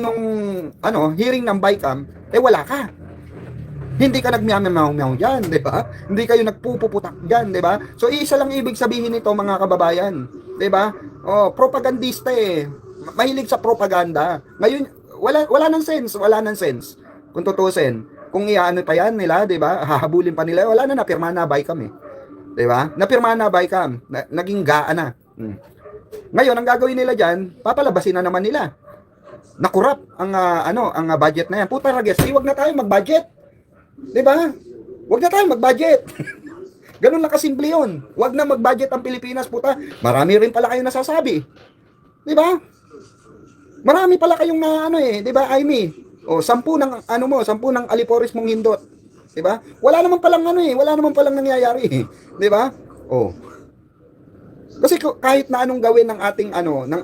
nung hearing ng BICAM, wala ka. Hindi ka nagmeow-meow diyan, 'di ba? Hindi kayo nagpupuputak diyan, 'di ba? So isa lang ibig sabihin nito, mga kababayan, 'di ba? Oh, propagandista eh. Mahilig sa propaganda. Ngayon wala nang sense, wala nang sense. Kung tutusin, kung iaano pa yan nila, 'di ba? Hahabulin pa nila, wala na, napirma na BICAM eh. 'Di ba? Napirma na BICAM, naging gaan na. Ngayon ang gagawin nila diyan, papalabasin na naman nila. Nakurap ang budget na yan. Puta rages, wag na tayo mag-budget. 'Di ba? Wag na tayo mag-budget. Ganun lang kasimple 'yon. Wag na mag-budget ang Pilipinas, puta. Marami rin pala kayong nasasabi. 'Di ba? Marami pala kayong 'di ba? Aimee. O 10 ng 10 ng aliporis mong hindot. 'Di ba? Wala naman palang wala naman palang nangyayari, 'di ba? Oh. Kasi kahit na anong gawin ng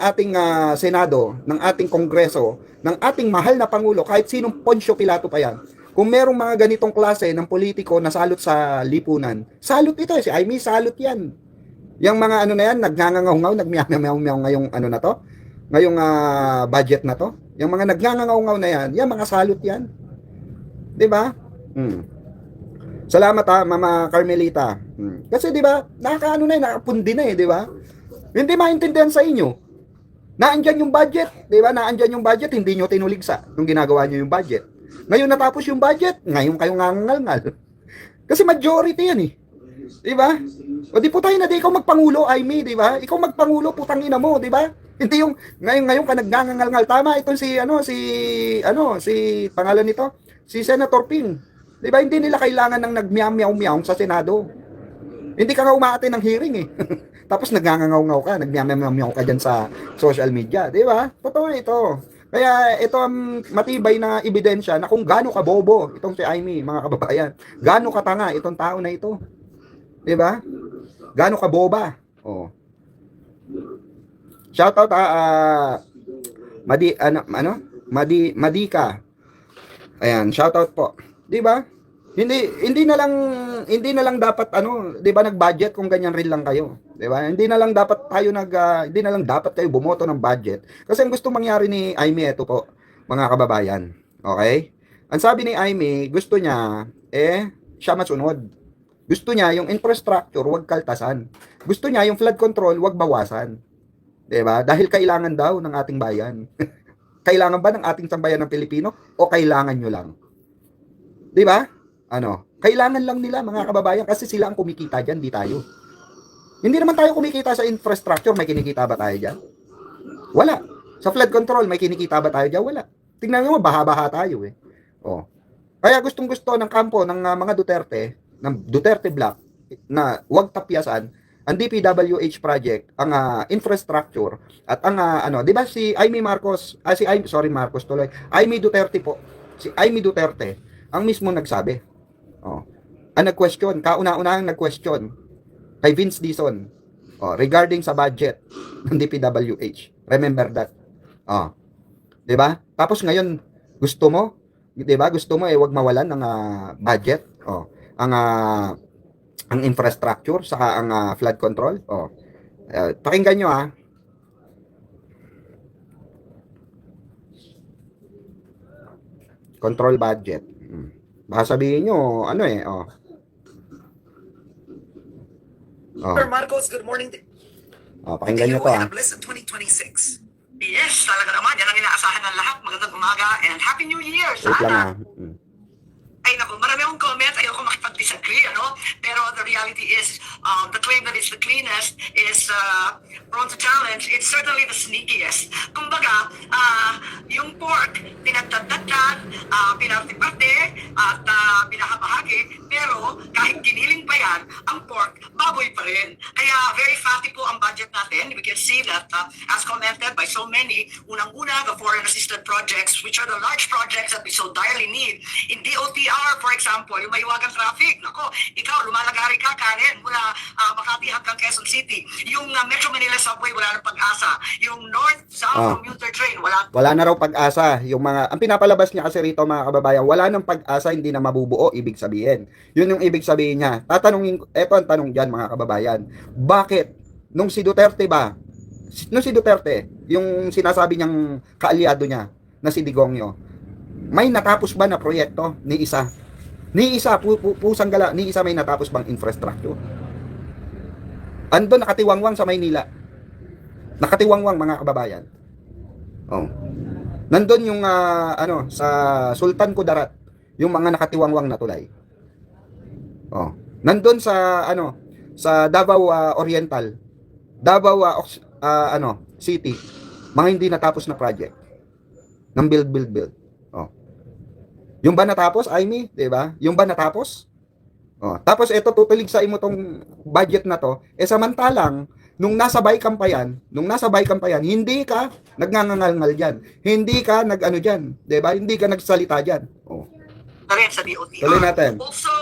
ating Senado, ng ating Kongreso, ng ating mahal na Pangulo, kahit sinong Poncio Pilato pa yan, kung merong mga ganitong klase ng politiko na salot sa lipunan, salot ito, si Aimee, salot yan. Yung mga na yan, nagngangangaw-ngaw, nagmiyaw-meow ngayong na to, ngayong budget na to, yung mga nagngangangaw-ngaw na yan, mga salot yan. 'Di ba? Salamat Mama Carmelita. Kasi 'di ba, nakapundi na 'di ba? Hindi maintindihan sa inyo. Naandyan yung budget, 'di ba? Naandyan yung budget, hindi nyo tinuligsa nung ginagawa nyo yung budget. Ngayon natapos yung budget, ngayon kayo ngangangal. Kasi majority yan eh. 'Di ba? O di putay na, di ikaw magpangulo, Aimee, 'di ba? Ikaw magpangulo, putang ina mo, 'di ba? Hindi yung ngayon ka nagngangal. Tama itong si pangalan nito, si Senator Ping. 'Di ba, hindi nila kailangan ng nagmiyaw-meow sa Senado. Hindi ka nga umaate ng hearing eh. Tapos nagngangaw-ngaw ka, nagmiyaw-meow ka diyan sa social media, 'di ba? Totoo ito. Kaya ito ang matibay na ebidensya na kung gaano ka bobo itong si Aimee, mga kababayan. Gaano ka tanga itong tao na ito. 'Di ba? Gaano ka boba. Oh. Shoutout Madika. Ayan, shoutout po. 'Di ba? Hindi na lang dapat 'di ba, nag-budget kung ganyan rin lang kayo, 'di ba? Hindi na lang dapat kayo bumoto ng budget. Kasi ang gusto mangyari ni Aimee ito po, mga kababayan. Okay? Ang sabi ni Aimee, gusto niya siya masunod. Gusto niya yung infrastructure wag kaltasan. Gusto niya yung flood control wag bawasan. 'Di ba? Dahil kailangan daw ng ating bayan. Kailangan ba ng ating sambayan ng Pilipino o kailangan nyo lang? 'Di ba? Kailangan lang nila, mga kababayan, kasi sila ang kumikita diyan, di tayo. Hindi naman tayo kumikita sa infrastructure, may kinikita ba tayo diyan? Wala. Sa flood control, may kinikita ba tayo diyan? Wala. Tingnan niyo, baha-baha tayo eh. Oh. Kaya gustong-gusto ng kampo ng mga Duterte, ng Duterte Block, na wag tapyasan ang DPWH project, ang infrastructure at ang 'di ba, si Aimee Marcos, Marcos tuloy. Aimee Duterte po. Si Aimee Duterte ang mismo nagsabi. Ang nag-question, kauna-unahang nag-question kay Vince Dizon regarding sa budget ng DPWH. Remember that. 'Di ba? Tapos ngayon gusto mo, 'di ba? Gusto mo wag mawalan ng budget. Ang infrastructure saka ang flood control. Pakinggan nyo control budget. Baka sabihin nyo, Sir Marcos, good morning. Pakinggan nyo to Blessed 2026. Yes, talaga naman. Yan ang inaasahan ng lahat. Magandang umaga and Happy New Year sa Wait lang lahat. Ay naku, marami akong comment, ayoko makipag-disagree, pero the reality is, the claim that it's the cleanest is prone to challenge. It's certainly the sneakiest. Kumbaga, yung pork, pinagdadagdag, pinarte-parte, at pinahabahagi, pero kahit giniling pa yan, ang pork, baboy pa rin. Kaya very fatty po ang budget natin. We can see that, as commented by so many, unang-una, the foreign assisted projects, which are the large projects that we so direly need. In DOTR, for example, yung mahiwagang traffic, nako, ikaw, lumalagari ka, Karen, mula Makati hanggang Quezon City. Yung Metro Manila Subway, wala nang pag-asa. Yung North-South commuter train, wala na raw pag-asa. Ang pinapalabas niya kasi rito, mga kababayan, wala nang pag-asa, hindi na mabubuo, ibig sabihin. Yun yung ibig sabihin niya. Eto ang tanong dyan, mga kababayan. Bakit? Nung si Duterte, yung sinasabi niyang kaalyado niya, na si Digongyo, may natapos ba na proyekto ni isa? Ni isa, pusang gala, ni isa may natapos bang infrastructure? Andun nakatiwangwang sa Maynila. Nakatiwangwang mga kababayan. Oh. Nandun yung sa Sultan Kudarat, yung mga nakatiwangwang na tulay. Oh. Nandun sa sa Davao Oriental, Davao City, mga hindi natapos na project ng build. Oh. Yung ba natapos, Aimee, 'di ba? Yung ba natapos? Oh, tapos ito tutulig sa imo tong budget na to, samantalang nung nasa Baykam pa yan, hindi ka nagngangangal diyan. Hindi ka nag-ano diyan, 'di ba? Hindi ka nagsalita diyan. Oh. rin sa DOTR. Tuloy natin. Also,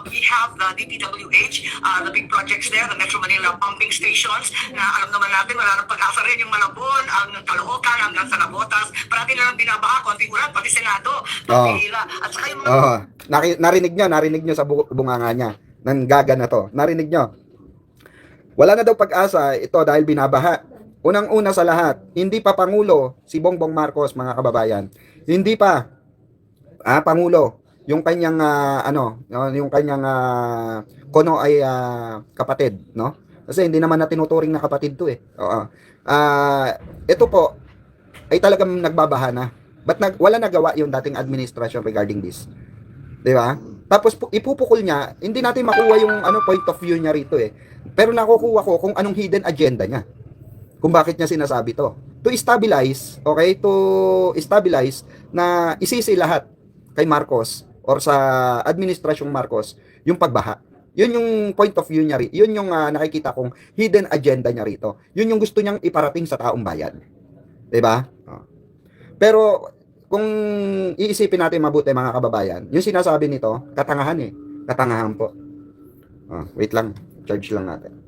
we have the DPWH, the big projects there, the Metro Manila pumping stations, na alam naman natin, wala nang pag-asa rin yung Malabon, ang Caloocan, hanggang sa Nabotas. Parati na lang binabaha, konting ulan, pati Senado, pagpihila. At saka yung mga... narinig nyo sa bunganga niya, ng gaga na to. Narinig nyo. Wala na daw pag-asa ito dahil binabaha. Unang-una sa lahat, hindi pa Pangulo si Bongbong Marcos, mga kababayan. Hindi pa Pangulo, yung kanyang yung kanyang kono ay kapatid, no? Kasi hindi naman na tinuturing na kapatid to eh. Oo. Ito po ay talagang nagbabaha na. But wala nagawa yung dating administration regarding this. 'Di ba? Tapos ipupukol niya, hindi natin makuha yung point of view niya rito eh. Pero nakukuha ko kung anong hidden agenda niya. Kung bakit niya sinasabi to. To stabilize, okay? To stabilize na isisi lahat kay Marcos or sa administrasyong Marcos yung pagbaha. Yun yung point of view niya rito. Yun yung nakikita kong hidden agenda niya rito. Yun yung gusto niyang iparating sa taong bayan. 'Di ba? Pero kung iisipin natin mabuti mga kababayan, yung sinasabi nito, katangahan eh. Katangahan po. Wait lang. Charge lang natin.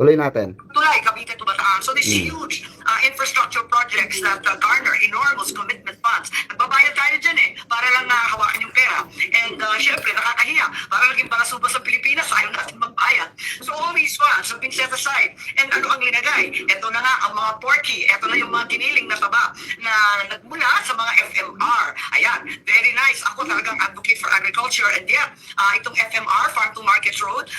Tuloy natin. Tulay, Cavite to Bataan. So these huge infrastructure projects that garner enormous commitment funds. Nagbabayad tayo dyan eh, para lang hawakan yung pera. And syempre, nakakahiya. Para naging balasuba sa Pilipinas, ayaw natin magbayad. So all these funds have been set aside. And ano ang linagay? Ito na nga, ang mga porky. Ito na yung mga giniling na taba na nagmula sa mga FMR. Ayan, very nice. Ako talagang advocate for agriculture. And yet, itong FMR, Farm to Market Road,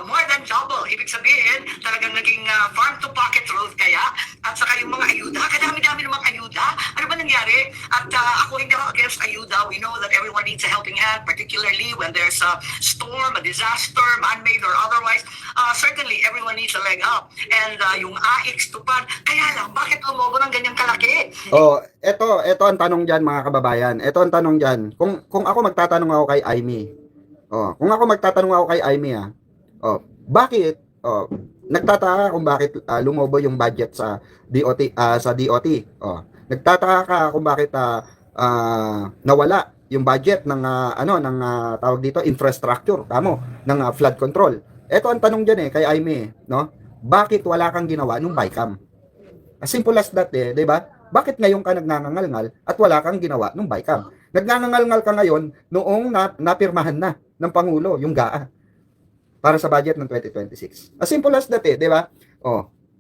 more than double. Ibig sabihin, talagang naging farm-to-pocket road kaya. At saka yung mga ayuda, kadami-dami namang ayuda. Ano ba nangyari? At ako hindi ako against ayuda. We know that everyone needs a helping hand, particularly when there's a storm, a disaster, man-made or otherwise. Certainly, everyone needs a leg up. And yung AIX tupad, kaya lang, bakit lumobo ng ganyang kalaki? Ito ang tanong dyan mga kababayan. Ito ang tanong dyan. Kung ako magtatanong ako kay Aimee, kung ako magtatanong ako kay Aimee, bakit nagtataka kung bakit lumobo yung budget sa DOT nagtataka ka kung bakit nawala yung budget ng tawag dito infrastructure ng flood control. Ito ang tanong diyan kay Aimee, no? Bakit wala kang ginawa nung Baykam? As simple as that 'di ba? Bakit ngayon ka nagngangalngal at wala kang ginawa nung Baykam? Nagngangalngal ka ngayon noong napirmahan na ng Pangulo yung GAA para sa budget ng 2026. As simple as that 'di ba?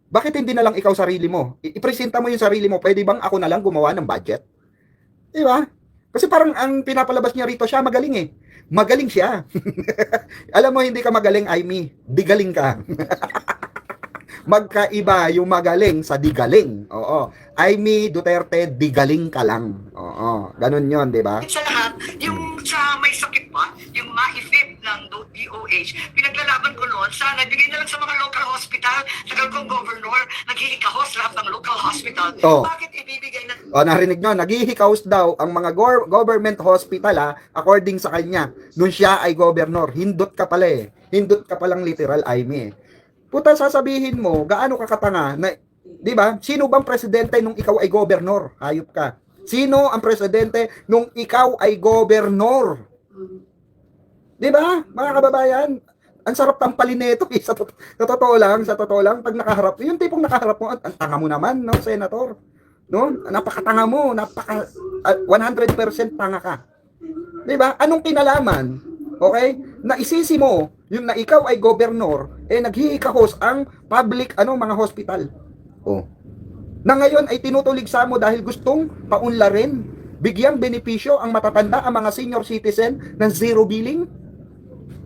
Bakit hindi na lang ikaw sarili mo? Ipresenta mo yung sarili mo. Pwede bang ako na lang gumawa ng budget? 'Di ba? Kasi parang ang pinapalabas niya rito, siya magaling eh. Magaling siya. Alam mo, hindi ka magaling, Aimee. Digaling ka. Magkaiba yung magaling sa digaling. Aimee Duterte, digaling ka lang. Ganun yon, di ba? Sa lahat, yung sa may sakit pa, yung ma-ifip ng DOH, pinaglalaban ko noon, sana bigay na lang sa mga local hospital. Tagal kong governor, naghihikahos lahat ng local hospital. Bakit ibibigay na... Narinig nyo, naghihikahos daw ang mga government hospital according sa kanya. Nung siya ay governor, hindot ka pala eh. Hindot ka palang literal, Aimee. Puta, sasabihin mo, gaano ka katanga na, di ba? Sino bang presidente nung ikaw ay governor? Hayop ka. Sino ang presidente nung ikaw ay governor? Di ba? Mga kababayan, ang sarap tampalin nito sa totoo lang, pag nakaharap, yung tipong nakaharap mo, ang tanga mo naman, no, senator. No? Napakatanga mo, 100% tanga ka. Di ba? Anong kinalaman? Okay? Na isisi mo, yung na ikaw ay governor, naghihikahos ang public, mga hospital. na ngayon ay tinutuligsa mo dahil gustong paunlarin, bigyang benepisyo ang matatanda, ang mga senior citizen ng zero billing?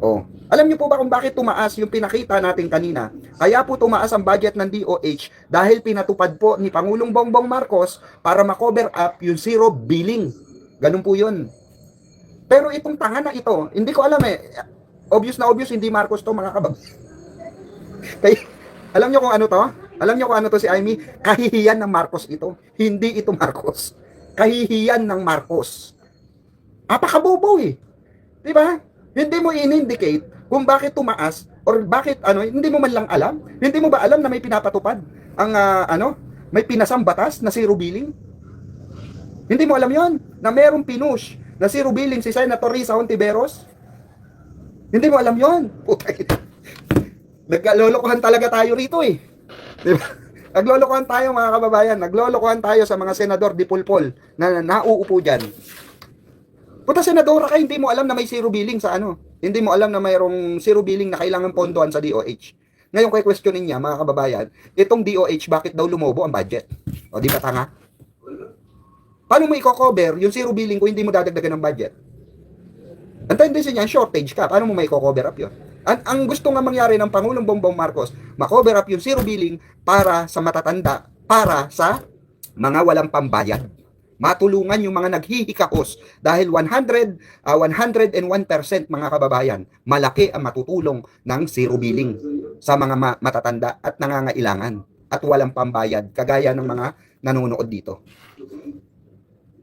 Oh, alam niyo po ba kung bakit tumaas yung pinakita natin kanina? Kaya po tumaas ang budget ng DOH dahil pinatupad po ni Pangulong Bongbong Marcos para ma-cover up yung zero billing. Ganun po yun. Pero itong tanga na ito, hindi ko alam eh. Obvious na obvious, hindi Marcos to, mga kabab. Kaya, alam niyo kung ano to? Alam niyo kung ano to si Amy? Kahihiyan ng Marcos ito. Hindi ito Marcos. Kahihiyan ng Marcos. Apakabobo eh. Di ba? Hindi mo in-indicate kung bakit tumaas or bakit hindi mo man lang alam. Hindi mo ba alam na may pinapatupad ang may pinasang batas na zero billing? Hindi mo alam 'yon na merong pinush na zero billing si Senator Risa Hontiveros? Hindi mo alam 'yon. Putay. Naglolokohan talaga tayo rito eh. Di ba? Naglolokohan tayo mga kababayan. Naglolokohan tayo sa mga senador di pulpol na nauupo diyan. Puta senadora ka, hindi mo alam na may zero billing sa Hindi mo alam na mayroong zero billing na kailangan pondohan sa DOH. Ngayon kay questionin niya, mga kababayan, itong DOH, bakit daw lumobo ang budget? O, di ba tanga? Paano mo i-cover yung zero billing kung hindi mo dadagdagan ng budget? Ang tendency niya, shortage ka. Paano mo may cover up yun? Ang gusto nga mangyari ng Pangulong Bongbong Marcos, ma-cover up yung zero billing para sa matatanda, para sa mga walang pambayad. Matulungan yung mga naghihikahos dahil 101% mga kababayan, malaki ang matutulong ng zero billing sa mga matatanda at nangangailangan at walang pambayad kagaya ng mga nanonood dito.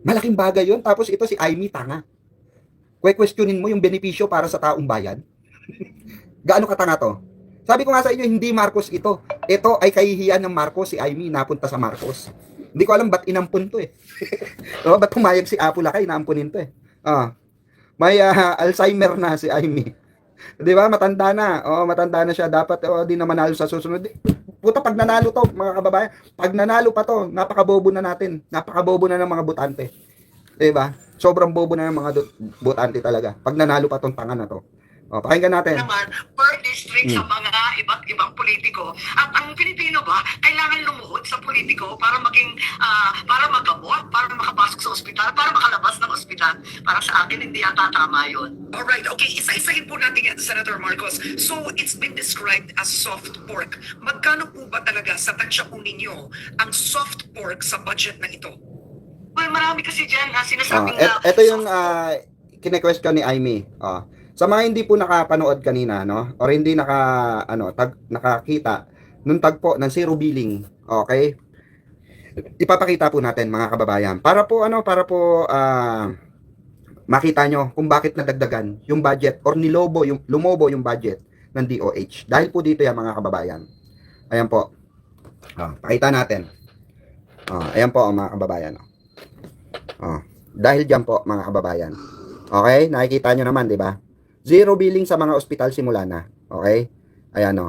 Malaking bagay yun. Tapos ito si Amy tanga. Questionin mo yung benepisyo para sa taong bayan. Gaano katanga to? Sabi ko nga sa inyo, hindi Marcos ito. Ito ay kahihiyan ng Marcos, si Amy napunta sa Marcos. Hindi ko alam ba't inampun to eh. No, ba't pumayag si Apo Lakay, inaampunin to eh. May Alzheimer na si Amy. 'Di ba? Matanda na. Matanda na siya. Dapat di na manalo sa susunod. Puta, pag nanalo to, mga kababayan, pag nanalo pa to, napakabobo na natin. Napakabobo na ng mga butante. 'Di ba? Sobrang bobo na ng mga butante talaga. Pag nanalo pa tong tanga na to. Pakinggan natin. Naman per district sa mga iba't ibang politiko. At ang Pilipino ba, kailangan lumuhod sa politiko para maging, para magamot, para makapasok sa ospital, para makalabas ng ospital. Para sa akin, hindi yata tama yun. Alright, okay, isa-isahin po natin yan, Senator Marcos. So, it's been described as soft pork. Magkano po ba talaga sa tansya po ninyo ang soft pork sa budget na ito? Well, marami kasi dyan sinasabing ito yung kine-question ni Amy. Sa mga hindi po nakapanood kanina, no? Or hindi nakakita nung tagpo ng zero billing, okay? Ipapakita po natin mga kababayan para po makita nyo kung bakit nadagdagan yung budget or lumobo yung budget ng DOH. Dahil po dito yan mga kababayan. Ayan po. Pakita natin. Ayan po mga kababayan. Dahil dyan po mga kababayan. Okay? Nakikita nyo naman, di ba? Zero billing sa mga ospital simula na. Okay? Ayan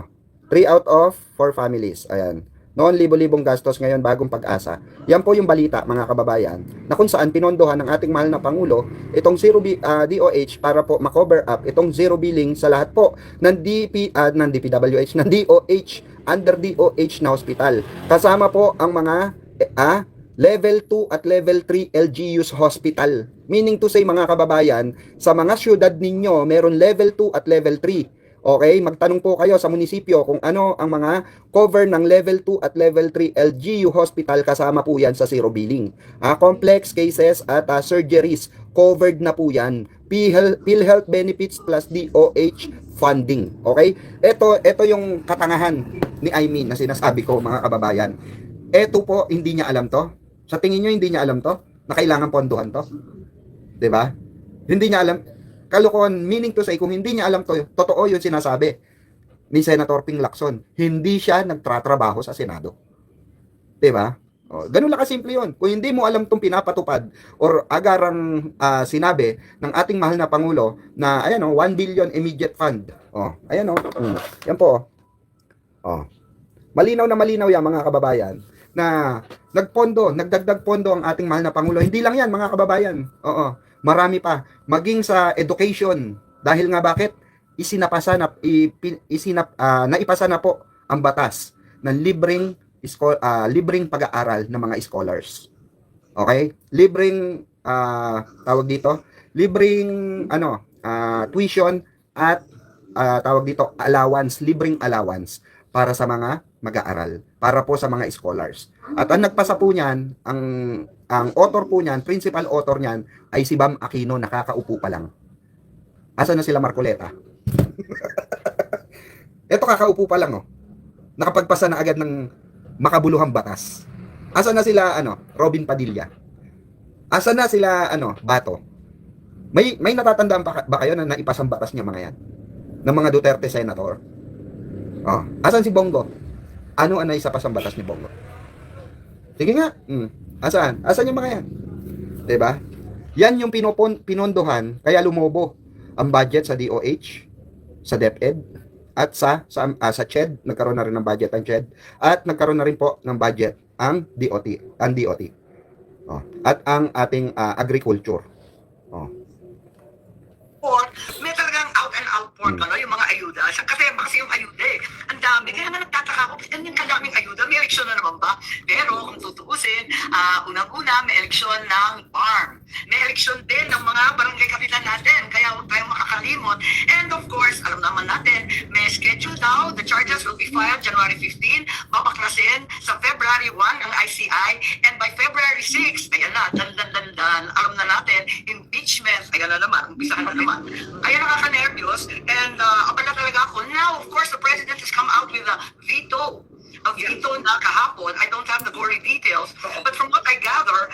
3 out of 4 families. Ayan. Noon, libo-libong gastos, ngayon bagong pag-asa. Yan po yung balita, mga kababayan, na kung saan pinondohan ng ating mahal na Pangulo itong DOH para po ma-cover up itong zero billing sa lahat po ng DPWH, ng DOH, under DOH na hospital. Kasama po ang mga level 2 at level 3 LGUs hospital. Meaning to say mga kababayan, sa mga syudad ninyo, meron level 2 at level 3. Okay, magtanong po kayo sa munisipyo kung ano ang mga cover ng level 2 at level 3 LGU hospital, kasama po yan sa zero billing. Complex cases at surgeries, covered na po yan. PhilHealth benefits plus DOH funding. Okay? Ito yung katangahan ni Amy na sinasabi ko mga kababayan. Ito po, hindi niya alam to. Sa tingin niyo hindi niya alam to? Na kailangan pondohan to? 'Di ba? Hindi niya alam. Kalokohan, meaning to say, kung hindi niya alam to, totoo yung sinasabi ni Senator Ping Lacson. Hindi siya nagtratrabaho sa Senado. 'Di ba? Ganun lang kasimple yun. Kung hindi mo alam tong pinapatupad or agarang sinabi ng ating mahal na Pangulo na 1 billion immediate fund. Ayan Yan po. Malinaw na malinaw yan mga kababayan na nagdagdag pondo ang ating mahal na Pangulo. Hindi lang yan mga kababayan. Marami pa. Maging sa education. Dahil nga bakit? Naipasa na po ang batas ng libreng libreng pag-aaral ng mga scholars. Okay? Libreng tawag dito, libreng tuition at tawag dito libreng allowance para sa mga mag-aaral, para po sa mga scholars. At ang nagpasa po niyan, ang author po niyan, principal author niyan ay si Bam Aquino, nakakaupo pa lang. Asa na sila Marcoleta? Ito kakaupo pa lang, oh. Nakapagpasa na agad ng makabuluhang batas. Asa na sila Robin Padilla? Asa na sila Bato? May natatandaan ba kayo na naipasang batas niya mga yan? Ng mga Duterte senator? Oh, asan si Bongo? Ano isa pa sa batas ni Bongo? Sige nga. Asan? Asan yung mga yan? 'Di ba? Yan yung pinondohan kaya lumobo ang budget sa DOH, sa DepEd at sa CHED, nagkaroon na rin ng budget ang CHED at nagkaroon na rin po ng budget ang DOT. Oh, at ang ating agriculture. Oh. Or may talagang out and out pork, yung mga ayuda. Kasi yung ayuda ang dami. Kaya nga nagtataka ako, ganyan kadaming ayuda. May eleksyon na naman ba? Pero kung tutuusin, unang-una may eleksyon ng farm. May eleksyon din ng mga barangay kapitan natin. Kaya huwag tayong makakalimot. And of course, alam naman natin, may schedule daw. The charges will be filed January 15. Babaklasin sa February 1 ang ICI. And by February 6, ayan na, dan. Alam na natin, impeachment. Ayan na naman, umpisahan na naman. Kaya nakaka-nervyos and abala talaga ako. Now, of course, the president has come out with a veto. A veto na kahapon. I don't have the gory details. But from what I gather,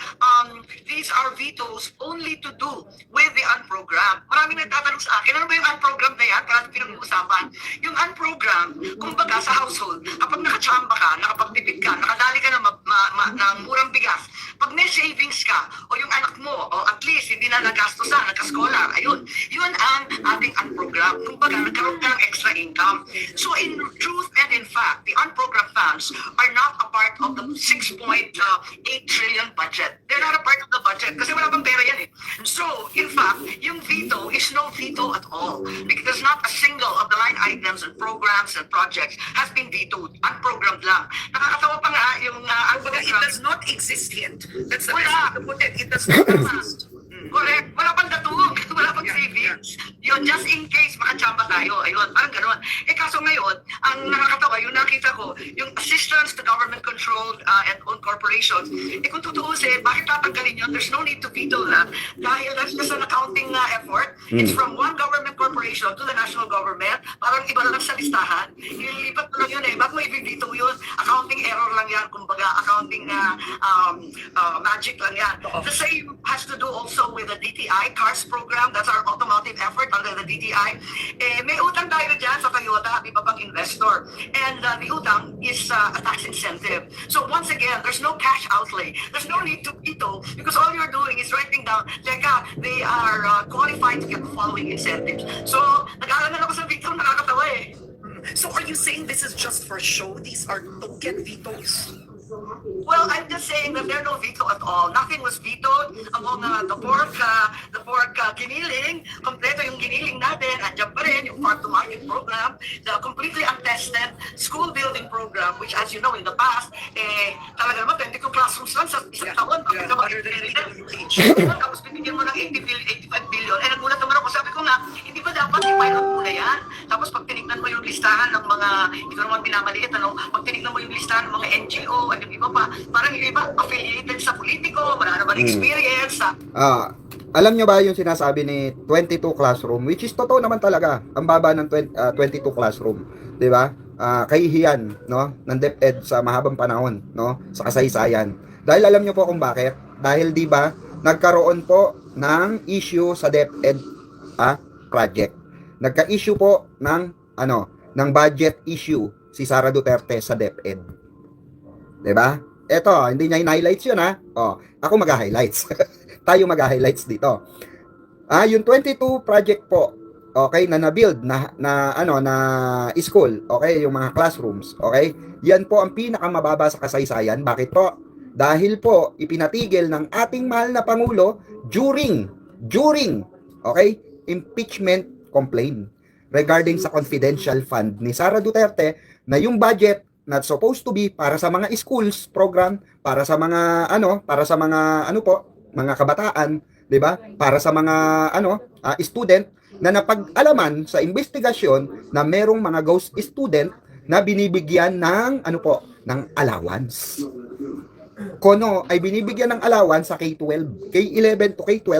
these are vetoes only to do with the unprogrammed. Maraming nagtatanong sa akin, ano ba yung unprogrammed na yan? Parang pinag-uusapan. Yung unprogrammed, kumbaga sa household, kapag nakachamba ka, nakapagtipid ka, nakadali ka ng murang bigas, pag may savings ka, o yung anak mo, o at least hindi na nagastosan, nagka-scholar, ayun, yun ang ating unprogrammed. Kumbaga, nagkaroon ka ng extra income. So in truth and in fact, the unprogrammed funds are not a part of the 6.8 trillion budget. They're not a part of the budget kasi wala pang pera yan eh. So, in fact, yung veto is no veto at all because not a single of the line items and programs and projects has been vetoed. Unprogrammed lang. Nakakatawa pa nga yung It does not exist yet. That's the Wala. best way to put it. It does not exist. Correct. Wala pang datug. Wala pang savings. Yun, just in case makachamba tayo. Ayun, parang gano'n. Kaso ngayon, ang nakakatawa, yung nakita ko, yung assistance to government-controlled and owned corporations, kung tutuusin, bakit tatanggalin yun? There's no need to veto that. Dahil that's just an accounting effort. It's from one government corporation to the national government. Parang iba na lang sa listahan. Ililipat mo lang yun eh. Ba't mo i-veto yun? Accounting error lang yan. Kumbaga, accounting magic lang yan. The same has to do also with the DTI CARS program. That's our automotive effort under the DTI. May utang tayo dyan sa Toyota, di ba pang investor? And the utang is a tax incentive. So once again, there's no cash outlay. There's no need to veto because all you're doing is writing down, teka, they are qualified to get the following incentives. So nag-aaral na ako sa veto, nakakatawa eh. So are you saying this is just for show? These are token vetoes? Well, I'm just saying that there's no veto at all. Nothing was vetoed among the pork giniling. Kompleto yung giniling natin. Andiyan pa rin yung farm-to-market program, the completely untested school building program, which as you know in the past, talaga naman 22 classrooms lang sa isang taon. Yeah, Bakit under the naman tapos bibigyan mo ng 85 billion. Nagulat naman ako. Sabi ko nga, hindi ba dapat i-pilot muna yan? Tapos pag tinignan mo yung listahan ng mga, hindi ko naman pinamaliit, pag tinignan mo yung listahan ng mga NGO, yung iba pa, parang yung iba affiliated sa politiko, wala naman experience. Alam nyo ba yung sinasabi ni 22 classroom, which is totoo naman talaga, ang baba ng 22 classroom, di ba? Kahihiyan, no, ng DepEd sa mahabang panahon, no, sa kasaysayan. Dahil alam nyo po kung bakit? Dahil di ba, nagkaroon po ng issue sa DepEd project. Nagka-issue po ng budget issue si Sara Duterte sa DepEd. 'Di ba? Ito, hindi niya in-highlights 'yun ha. Ako mag-highlights. Tayo mag-highlights dito. Yung 22 project po, okay, na na-build na school, okay, yung mga classrooms, okay? Yan po ang pinakamababa sa kasaysayan. Bakit po? Dahil po ipinatigil ng ating mahal na pangulo during okay, impeachment complaint regarding sa confidential fund ni Sara Duterte na yung budget na supposed to be para sa mga schools program, para sa mga mga kabataan, 'di ba? Para sa mga student na napag-alaman sa investigasyon na merong mga ghost student na binibigyan ng ng allowance. Kono ay binibigyan ng allowance sa K-12, K-11 to K-12,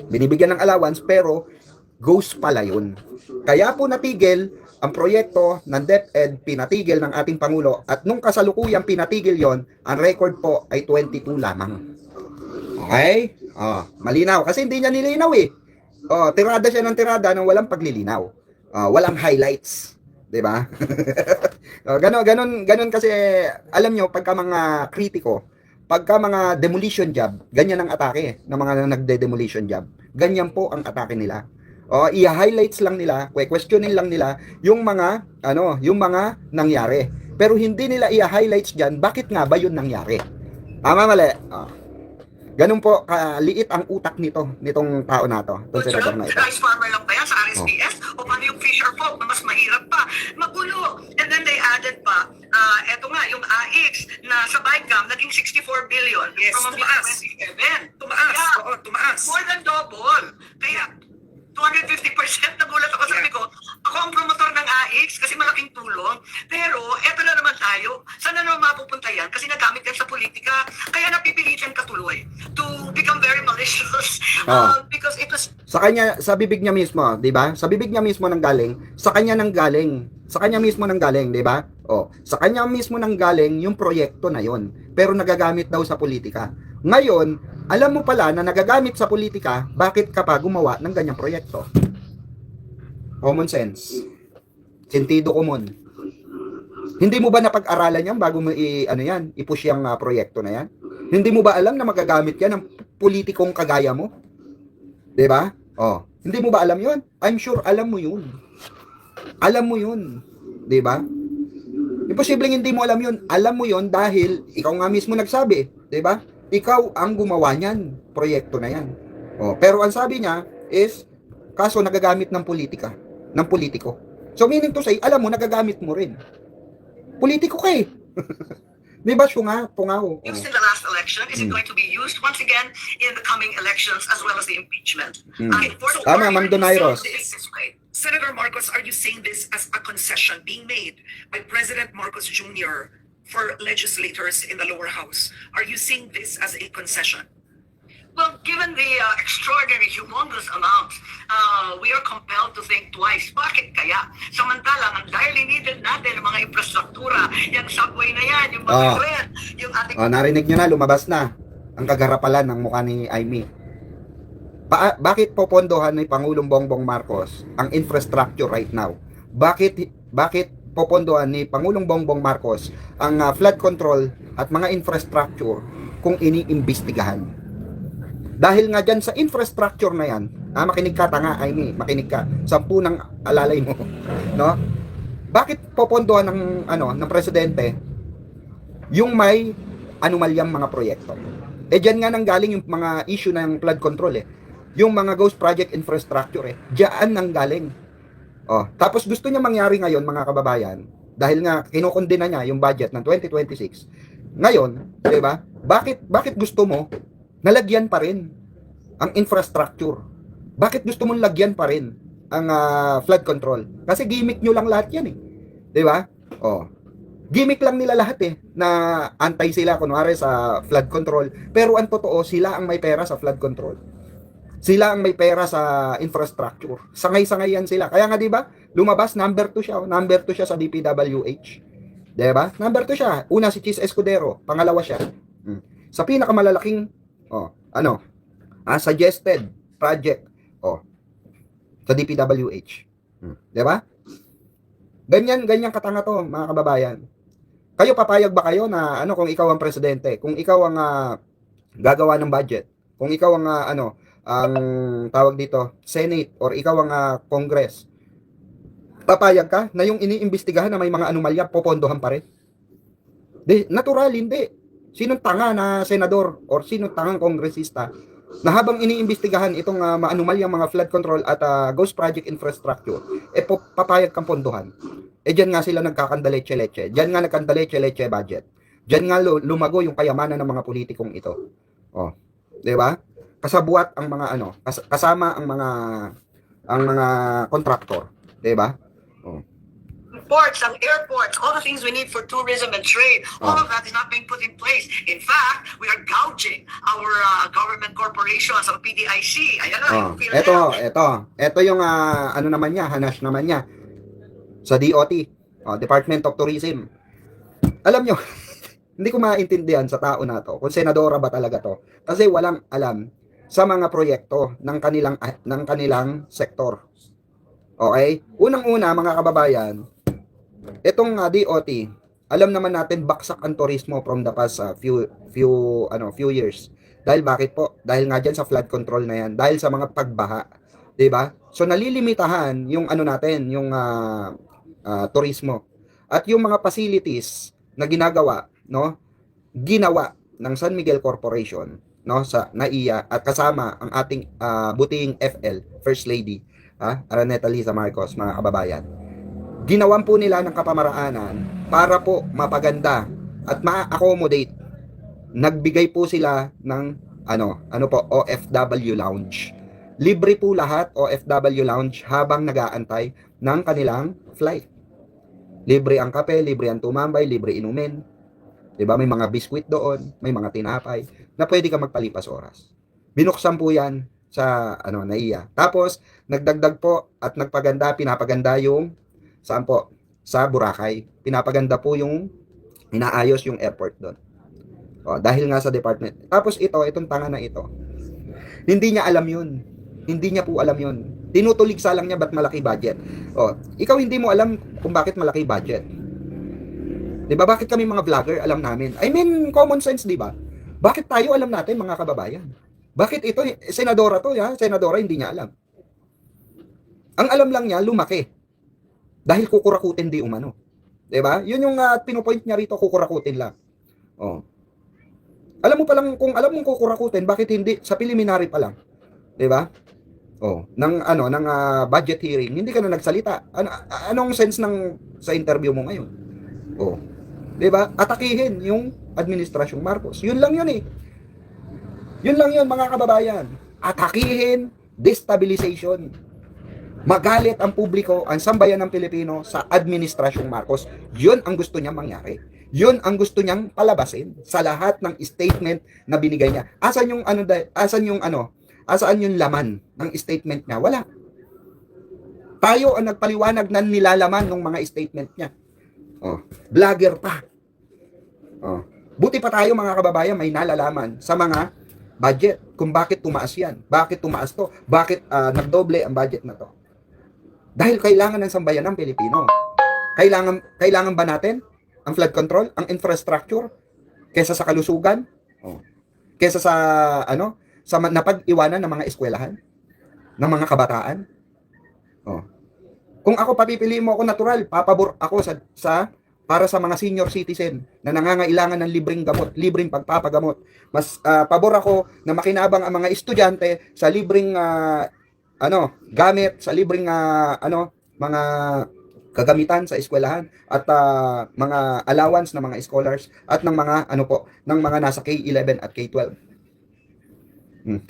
binibigyan ng allowance pero ghost pala yun. Kaya po natigil ang proyekto ng DepEd, pinatigil ng ating Pangulo, at nung kasalukuyang pinatigil yon, ang record po ay 22 lamang. Okay? Malinaw. Kasi hindi niya nilinaw eh. Tirada siya ng tirada nang walang paglilinaw. Walang highlights. 'Di ba? Ganon kasi, alam nyo, pagka mga kritiko, pagka mga demolition job, ganyan ang atake ng mga nagde-demolition job. Ganyan po ang atake nila. I-highlights lang nila, questionin lang nila yung mga nangyari. Pero hindi nila i-highlights diyan, bakit nga ba 'yun nangyari? Tama, mali. Ganun po kaliit ang utak nitong tao na to. Itong senador na ito. Rice farmer lang ba yan sa RSPS? O paano yung fisher folk na mas mahirap pa? Magulo. And then they added pa, eto nga, yung AX na sa BICAM, naging 64 billion. Yes, from a tumaas. 27. Tumaas. Yeah. Oo, tumaas. More than double. Kaya, 250% nagulat ako. Sabi ko, ako ang promotor ng AX kasi malaking tulong. Pero, eto na naman tayo. Saan na naman mapupunta yan? Kasi nagamit yan sa politika. Kaya napipilitan ka tuloy to become very malicious. Because it was... Sa kanya, sa bibig niya mismo, 'di ba? Sa bibig niya mismo nanggaling, sa kanya nanggaling. Sa kanya mismo nanggaling, 'di ba? Sa kanya mismo nanggaling yung proyekto na 'yon. Pero nagagamit daw sa politika. Ngayon, alam mo pala na nagagamit sa politika, bakit ka pa gumawa ng ganyang proyekto? Common sense. Sentido común. Hindi mo ba napag-aralan yan bago mo i-push yung proyekto na yan? Hindi mo ba alam na magagamit yan ng politikong kagaya mo? 'Di ba? Hindi mo ba alam 'yon? I'm sure alam mo 'yun. Alam mo 'yun, 'di ba? Imposibleng hindi mo alam 'yun. Alam mo 'yun dahil ikaw nga mismo nagsabi, 'di ba? Ikaw ang gumawa niyan, proyekto na 'yan. Pero ang sabi niya is kaso nagagamit ng politika, ng politiko. So meaning to say, alam mo nagagamit mo rin. Politiko ka eh. 'Di ba tungaw? Used in the last election, is it going to be used once again in the coming elections as well as the impeachment? Tama, Ma'am Donairos. Senator Marcos, are you saying this as a concession being made by President Marcos Jr. for legislators in the lower house? Are you seeing this as a concession? Well, given the extraordinary, humongous amounts, we are compelled to think twice. Bakit kaya? Samantalang, ang direly needed natin ang mga infrastruktura, yung subway na yan, yung mga tren, yung ating... Narinig nyo na, lumabas na ang kagarapalan ng mukha ni Aimee. Bakit popondohan ni Pangulong Bongbong Marcos ang infrastructure right now? Bakit popondohan ni Pangulong Bongbong Marcos ang flood control at mga infrastructure kung iniimbestigahan? Dahil nga dyan sa infrastructure na yan, makinig ka tanga, Aimee, makinig ka, 10 ng alalay mo, no? Bakit popondohan ng presidente yung may anomalyang mga proyekto? Dyan nga nanggaling yung mga issue ng flood control yung mga ghost project infrastructure diyan nanggaling. Tapos gusto niya mangyari ngayon, mga kababayan, dahil nga kinokondena niya yung budget ng 2026. Ngayon, 'di ba? Bakit gusto mo nalagyan pa rin ang infrastructure? Bakit gusto mong lagyan pa rin ang flood control? Kasi gimmick nyo lang lahat yan 'di ba? Gimmick lang nila lahat na antay sila kunwari sa flood control, pero ang totoo sila ang may pera sa flood control. Sila ang may pera sa infrastructure. Sangay-sangay yan sila. Kaya nga 'di ba? Lumabas number 2 siya, number 2 siya sa DPWH. 'Di ba? Number 2 siya. Una si Chis Escudero, pangalawa siya. Sa pinakamalalaking suggested project sa DPWH. 'Di ba? Ganyan katanga to, mga kababayan. Kayo papayag ba kayo na kung ikaw ang presidente, kung ikaw ang gagawa ng budget, kung ikaw ang ang tawag dito, Senate or ikaw ang Congress, papayag ka na yung iniimbestigahan na may mga anomalya popondohan pa rin? Natural hindi. Sinong tanga na senador or sinong tangang kongresista na habang iniimbestigahan itong maanumalyang mga flood control at ghost project infrastructure, papayag kang pondohan? Eh, dyan nga sila nagkakandaleche-leche. Dyan nga nagkandaleche-leche budget. Dyan nga lumago yung kayamanan ng mga politikong ito. Oh, 'di ba? Kasabuat ang mga ano, kasama ang mga kontraktor, 'di ba? Oh. Ports, ang airports, all the things we need for tourism and trade, all of that is not being put in place. In fact, we are gouging our government corporations, our PDIC. Ayan na, Oh, yung PhilHealth. ito yung ano naman niya, hanas naman niya sa DOT, Department of Tourism. Alam nyo, hindi ko maintindihan sa tao na to kung senadora ba talaga to. Kasi walang alam sa mga proyekto ng kanilang sektor. Okay? Unang-una mga kababayan, itong DOT, alam naman natin baksak ang turismo from the past few years. Dahil bakit po? Dahil nga diyan sa flood control na yan, dahil sa mga pagbaha, 'di ba? So nalilimitahan yung ano natin, yung turismo. At yung mga facilities na ginagawa, no? Ginawa ng San Miguel Corporation, no, sa NAIA at kasama ang ating buting FL, First Lady, Araneta Liza Marcos, mga kababayan. Ginawan po nila ng kapamaraanan para po mapaganda at ma-accommodate. Nagbigay po sila ng OFW lounge. Libre po lahat OFW lounge habang nag-aantay ng kanilang flight. Libre ang kape, libre ang tumambay, libre inumin. 'Di ba? May mga biskwit doon, may mga tinapay na pwede ka magpalipas oras. Binuksan po 'yan sa NAIA. Tapos nagdagdag po at pinapaganda yung saan po? Sa Boracay. Pinapaganda po yung inaayos yung airport doon. Dahil nga sa department. Tapos itong tanga na ito. Hindi niya alam 'yun. Hindi niya po alam 'yun. Tinutuligsa lang niya ba't malaki budget. Ikaw hindi mo alam kung bakit malaki budget. 'Di ba? Bakit kami mga vlogger alam namin? I mean, common sense, 'di ba? Bakit tayo alam natin, mga kababayan? Bakit ito senadora to, senadora hindi niya alam. Ang alam lang niya lumaki. Dahil kukurakutin di umano. 'Di ba? 'Yun yung pinopoint niya rito, kukurakutin lang. Alam mo pa lang kung alam mong kukurakutin, bakit hindi sa preliminary pa lang? 'Di ba? Ng budget hearing, hindi ka na nagsalita. Anong sense sa interview mo ngayon? 'Di ba? Atakihin yung administrasyong Marcos. Yun lang yun eh. Yun lang yun, mga kababayan. Atakihin, destabilization. Magalit ang publiko, ang sambayan ng Pilipino sa administrasyong Marcos. Yun ang gusto niyang mangyari. Yun ang gusto niyang palabasin sa lahat ng statement na binigay niya. Asan yung laman ng statement niya? Wala. Tayo ang nagpaliwanag ng nilalaman ng mga statement niya. Vlogger pa. Buti pa tayo, mga kababayan, may nalalaman sa mga budget kung bakit tumaas yan. Bakit tumaas to? Bakit nagdoble ang budget na to? Dahil kailangan ng sambayan ng Pilipino. Kailangan ba natin ang flood control, ang infrastructure kaysa sa kalusugan? Kaysa sa sa napag-iwanan ng mga eskwelahan, ng mga kabataan? Kung ako papipiliin mo ako natural, papabor ako para sa mga senior citizen na nangangailangan ng libreng gamot, libreng pagpapagamot. Mas pabor ako na makinabang ang mga estudyante sa libreng gamit, sa libreng mga kagamitan sa eskwelahan at mga allowance ng mga scholars at ng mga ng mga nasa K11 at K12.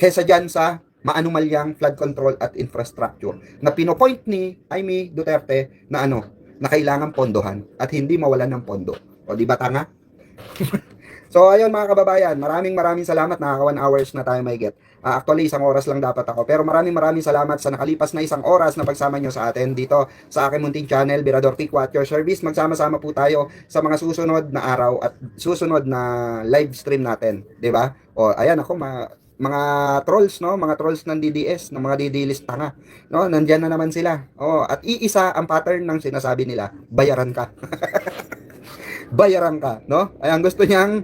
Kesa diyan sa maanumalyang flood control at infrastructure na pinopoint ni Jaime Duterte na na kailangan pondohan at hindi mawalan ng pondo. Di ba tanga? So ayun, mga kababayan, maraming salamat. Nakaka 1 hours na tayo may get. Actually, 1 oras lang dapat ako. Pero maraming salamat sa nakalipas na 1 oras na pagsama nyo sa atin dito sa aking munting channel, Birador Pico at your service. Magsama-sama po tayo sa mga susunod na araw at susunod na live stream natin. Di ba? Ayan ako, mga trolls, mga trolls ng DDS, ng mga DD-list tanga, nandiyan na naman sila. At iisa ang pattern ng sinasabi nila, bayaran ka. Bayaran ka, Ayan, gusto niyang,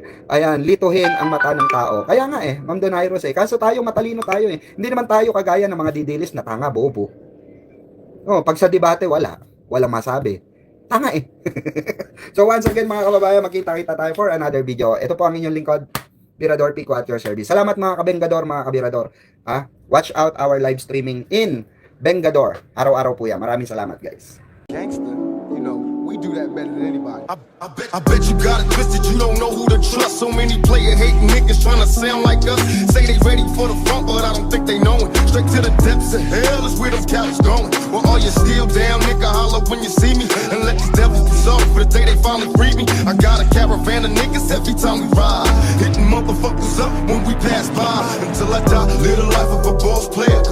lituhin ang mata ng tao. Kaya nga Ma'am Donairos kaso tayo matalino tayo Hindi naman tayo kagaya ng mga DD-list na tanga, bobo. Pag sa debate, walang masabi. Tanga So once again, mga kababayan, magkita-kita tayo for another video. Ito po ang inyong lingkod, Birador Pico at your service. Salamat, mga kabengador, mga kabirador. Watch out our live streaming in Bengador. Araw-araw po yan. Maraming salamat, guys. Gangster, we do that better than anybody. I bet you got it twisted, you don't know who to trust. So many player hating niggas trying to sound like us. Say they ready for the front, but I don't think they know it. Straight to the depths of hell is where them cowards going. Well, all you still down, nigga, holler when you see me. And let these devils be sorry for the day they finally free me. I got a caravan of niggas every time we ride. Hitting motherfuckers up when we pass by. Until I die, live the life of a boss player.